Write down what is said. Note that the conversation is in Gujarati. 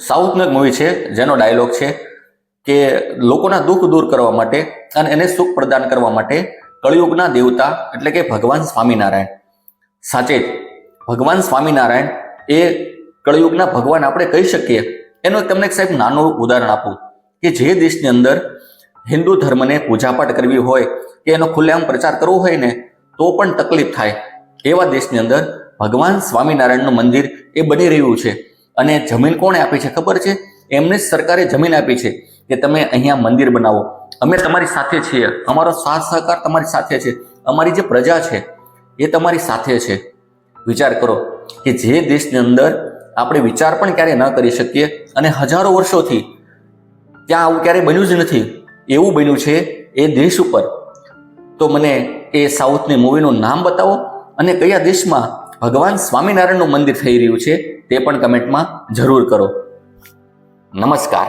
સાઉથનું એક મૂવી છે જેનો ડાયલોગ છે કે લોકોના દુઃખ દૂર કરવા માટે અને એને સુખ પ્રદાન કરવા માટે કળિયુગના દેવતા એટલે કે ભગવાન સ્વામિનારાયણ, સાચે જ ભગવાન સ્વામિનારાયણ એ કળિયુગના ભગવાન આપણે કહી શકીએ. એનું તમને એક સાહેબ નાનું ઉદાહરણ આપું કે જે દેશની અંદર હિન્દુ ધર્મને પૂજાપાઠ કરવી હોય કે એનો ખુલ્લેઆમ પ્રચાર કરવો હોય ને તો પણ તકલીફ થાય, એવા દેશની અંદર ભગવાન સ્વામિનારાયણનું મંદિર એ બની રહ્યું છે. અને જમીન કોણે આપી છે ખબર છે? એમને જ સરકારે જમીન આપી છે કે તમે અહીંયા મંદિર બનાવો, અમે તમારી સાથે છીએ, અમારો સાથ સહકાર તમારી સાથે છે, અમારી જે પ્રજા છે એ તમારી સાથે છે. વિચાર કરો કે જે દેશની અંદર આપણે વિચાર પણ ક્યારે ન કરી શકીએ અને હજારો વર્ષોથી ત્યાં આવું ક્યારેય બન્યું જ નથી, એવું બન્યું છે એ દેશ ઉપર. તો મને એ સાઉથની મૂવીનું નામ બતાવો અને કયા દેશમાં ભગવાન સ્વામિનારાયણનું મંદિર થઈ રહ્યું છે તે પણ કમેન્ટમાં જરૂર કરો. નમસ્કાર.